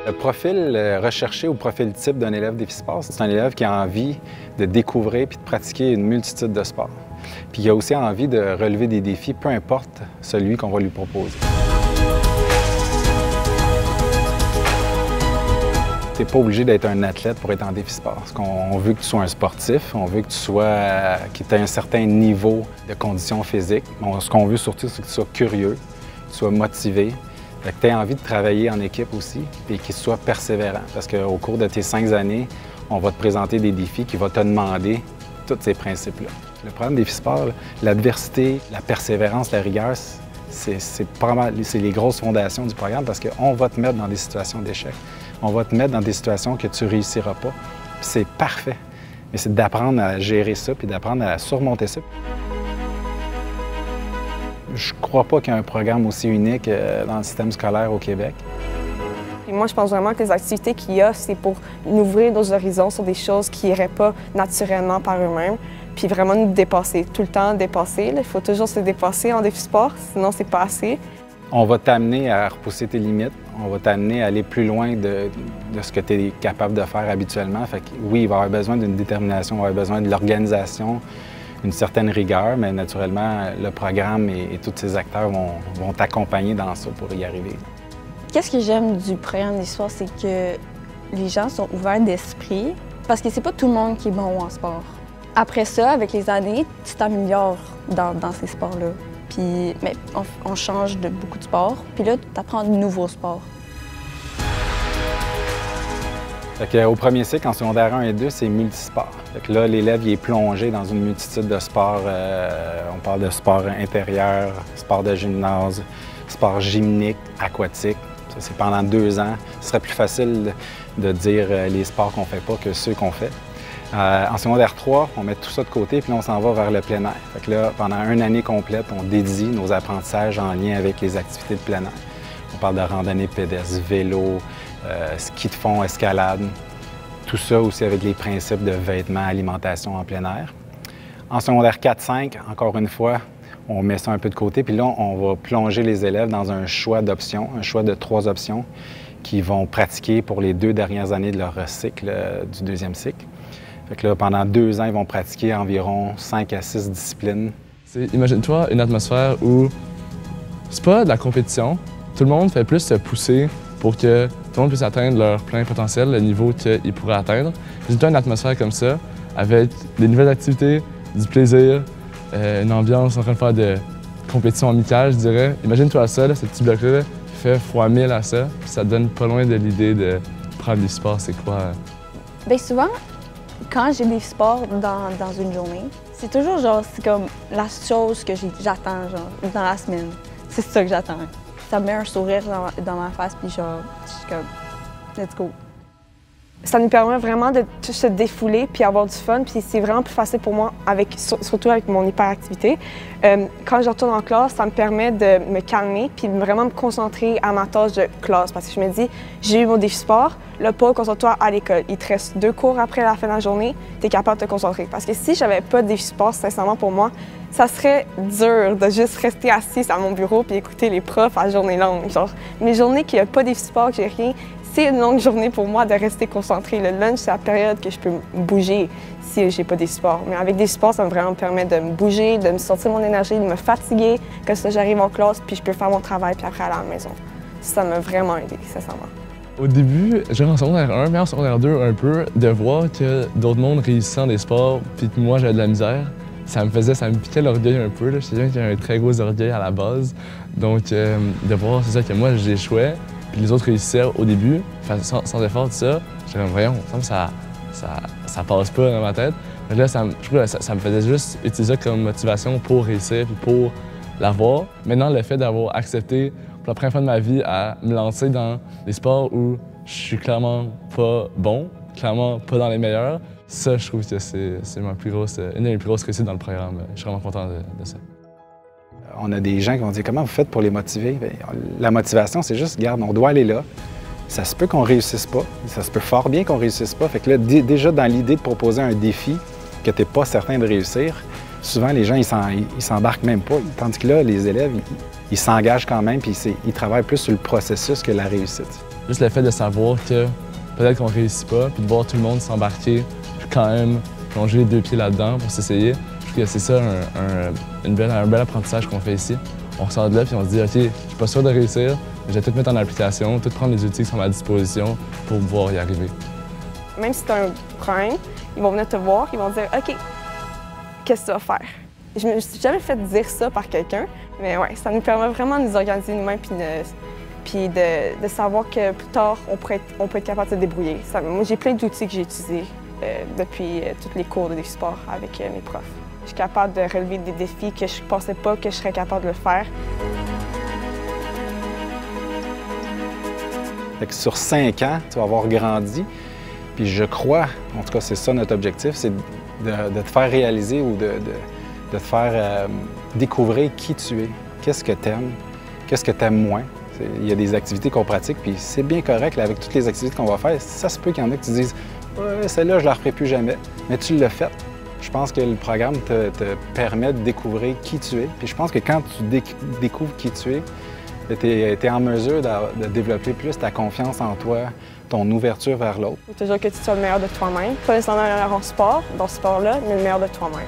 Le profil recherché ou profil type d'un élève Défisport, c'est un élève qui a envie de découvrir puis de pratiquer une multitude de sports. Puis qui a aussi envie de relever des défis, peu importe celui qu'on va lui proposer. Tu n'es pas obligé d'être un athlète pour être en Défisport. On veut que tu sois un sportif, on veut que tu aies un certain niveau de condition physique. Ce qu'on veut surtout, c'est que tu sois curieux, que tu sois motivé, que tu aies envie de travailler en équipe aussi et qu'il soit persévérant. Parce qu'au cours de tes 5 années, on va te présenter des défis qui vont te demander tous ces principes-là. Le programme Défisport, l'adversité, la persévérance, la rigueur, c'est les grosses fondations du programme parce qu'on va te mettre dans des situations d'échec. On va te mettre dans des situations que tu ne réussiras pas. C'est parfait. Mais c'est d'apprendre à gérer ça puis d'apprendre à surmonter ça. Je ne crois pas qu'il y ait un programme aussi unique dans le système scolaire au Québec. Et moi, je pense vraiment que les activités qu'il y a, c'est pour nous ouvrir nos horizons sur des choses qui n'iraient pas naturellement par eux-mêmes, puis vraiment nous dépasser, tout le temps dépasser. Il faut toujours se dépasser en Défisport, sinon c'est pas assez. On va t'amener à repousser tes limites, on va t'amener à aller plus loin de ce que tu es capable de faire habituellement. Fait que, oui, il va y avoir besoin d'une détermination, il va y avoir besoin de l'organisation, une certaine rigueur, mais naturellement, le programme et tous ces acteurs vont t'accompagner dans ça pour y arriver. Qu'est-ce que j'aime du programme d'histoire, c'est que les gens sont ouverts d'esprit parce que c'est pas tout le monde qui est bon en sport. Après ça, avec les années, tu t'améliores dans ces sports-là. Puis, mais on change de beaucoup de sports, puis là, tu apprends de nouveaux sports. Au premier cycle, en secondaire 1 et 2, c'est multisport. Là, l'élève est plongé dans une multitude de sports. On parle de sport intérieur, sport de gymnase, sport gymnique, aquatique. Ça, c'est pendant 2 ans. Ce serait plus facile de dire les sports qu'on ne fait pas que ceux qu'on fait. En secondaire 3, on met tout ça de côté, puis là, on s'en va vers le plein air. Fait que là, pendant 1 année complète, on dédie nos apprentissages en lien avec les activités de plein air. On parle de randonnée pédestre, vélo, ski de fond, escalade. Tout ça aussi avec les principes de vêtements, alimentation en plein air. En secondaire 4-5, encore une fois, on met ça un peu de côté, puis là, on va plonger les élèves dans un choix d'options, un choix de 3 options qu'ils vont pratiquer pour les 2 dernières années de leur cycle du 2e cycle. Fait que là, pendant 2 ans, ils vont pratiquer environ 5 à 6 disciplines. Imagine-toi une atmosphère où c'est pas de la compétition. Tout le monde fait plus se pousser pour que tout le monde puisse atteindre leur plein potentiel, le niveau qu'ils pourraient atteindre. Imagine-toi une atmosphère comme ça, avec des nouvelles activités, du plaisir, une ambiance en train de faire de compétition amicale, je dirais. Imagine-toi ça, là, ce petit bloc-là, fait fois 1000 à ça, puis ça te donne pas loin de l'idée de prendre du sport, c'est quoi? Bien souvent, quand j'ai des sports dans une journée, c'est toujours genre, c'est comme la chose que j'attends genre dans la semaine. C'est ça que j'attends. Ça me met un sourire dans ma face, puis genre, je suis comme, let's go. Ça nous permet vraiment de se défouler puis avoir du fun. Puis c'est vraiment plus facile pour moi, surtout avec mon hyperactivité. Quand je retourne en classe, ça me permet de me calmer puis vraiment me concentrer à ma tâche de classe. Parce que je me dis, j'ai eu mon défi sport, là, pas concentre-toi à l'école. Il te reste 2 cours après la fin de la journée, tu es capable de te concentrer. Parce que si j'avais pas de défi sport, sincèrement pour moi, ça serait dur de juste rester assise à mon bureau puis écouter les profs à journée longue. Genre, mes journées qu'il n'y a pas de défi sport, que j'ai rien, c'est une longue journée pour moi de rester concentrée. Le lunch, c'est la période que je peux bouger si j'ai pas des sports. Mais avec des sports, ça me vraiment permet de me bouger, de me sortir mon énergie, de me fatiguer. Que ça, j'arrive en classe, puis je peux faire mon travail, puis après aller à la maison. Ça m'a vraiment aidé, sincèrement. Au début, genre en secondaire 1, mais en secondaire 2 un peu, de voir que d'autres mondes réussissaient dans des sports, puis que moi, j'avais de la misère, ça me piquait l'orgueil un peu. Je sais bien qu'il y a un très gros orgueil à la base. Donc, de voir, c'est ça, que moi, j'échouais, puis les autres réussissaient au début, sans effort, tout ça. J'étais comme, voyons, ça passe pas dans ma tête. Donc là, ça me faisait juste utiliser ça comme motivation pour réussir, puis pour l'avoir. Maintenant, le fait d'avoir accepté pour la première fois de ma vie à me lancer dans des sports où je suis clairement pas bon, clairement pas dans les meilleurs, ça, je trouve que c'est une des plus grosses réussites dans le programme. Je suis vraiment content de ça. On a des gens qui vont dire « Comment vous faites pour les motiver? » Bien, la motivation, c'est juste « Regarde, on doit aller là. Ça se peut qu'on réussisse pas. Ça se peut fort bien qu'on réussisse pas. » Fait que là, déjà dans l'idée de proposer un défi que tu n'es pas certain de réussir, souvent les gens, ils s'embarquent même pas. Tandis que là, les élèves, ils s'engagent quand même puis ils travaillent plus sur le processus que la réussite. Juste le fait de savoir que peut-être qu'on réussit pas, puis de voir tout le monde s'embarquer, puis quand même plonger les 2 pieds là-dedans pour s'essayer. Je trouve que c'est ça un bel apprentissage qu'on fait ici. On ressort de là puis on se dit « OK, je suis pas sûr de réussir, mais je vais tout mettre en application, tout prendre les outils qui sont à ma disposition pour pouvoir y arriver. » Même si tu as un problème, ils vont venir te voir, ils vont dire « OK, qu'est-ce que tu vas faire? » Je me suis jamais fait dire ça par quelqu'un, mais ouais, ça nous permet vraiment de nous organiser nous-mêmes puis de savoir que plus tard, on peut être capable de se débrouiller. Moi, j'ai plein d'outils que j'ai utilisés depuis tous les cours de sport avec mes profs. Je suis capable de relever des défis que je ne pensais pas que je serais capable de le faire. Fait que sur 5 ans, tu vas avoir grandi. Puis je crois, en tout cas c'est ça notre objectif, c'est de te faire réaliser ou de te faire découvrir qui tu es, qu'est-ce que tu aimes, qu'est-ce que tu aimes moins. Il y a des activités qu'on pratique, puis c'est bien correct là, avec toutes les activités qu'on va faire. Ça se peut qu'il y en a qui te disent « Ouais, celle-là, je ne la referai plus jamais », mais tu l'as faite. Je pense que le programme te permet de découvrir qui tu es. Puis je pense que quand tu découvres qui tu es, tu es en mesure de développer plus ta confiance en toi, ton ouverture vers l'autre. Il faut toujours que tu sois le meilleur de toi-même. Pas nécessairement le meilleur en sport, dans ce sport-là, mais le meilleur de toi-même.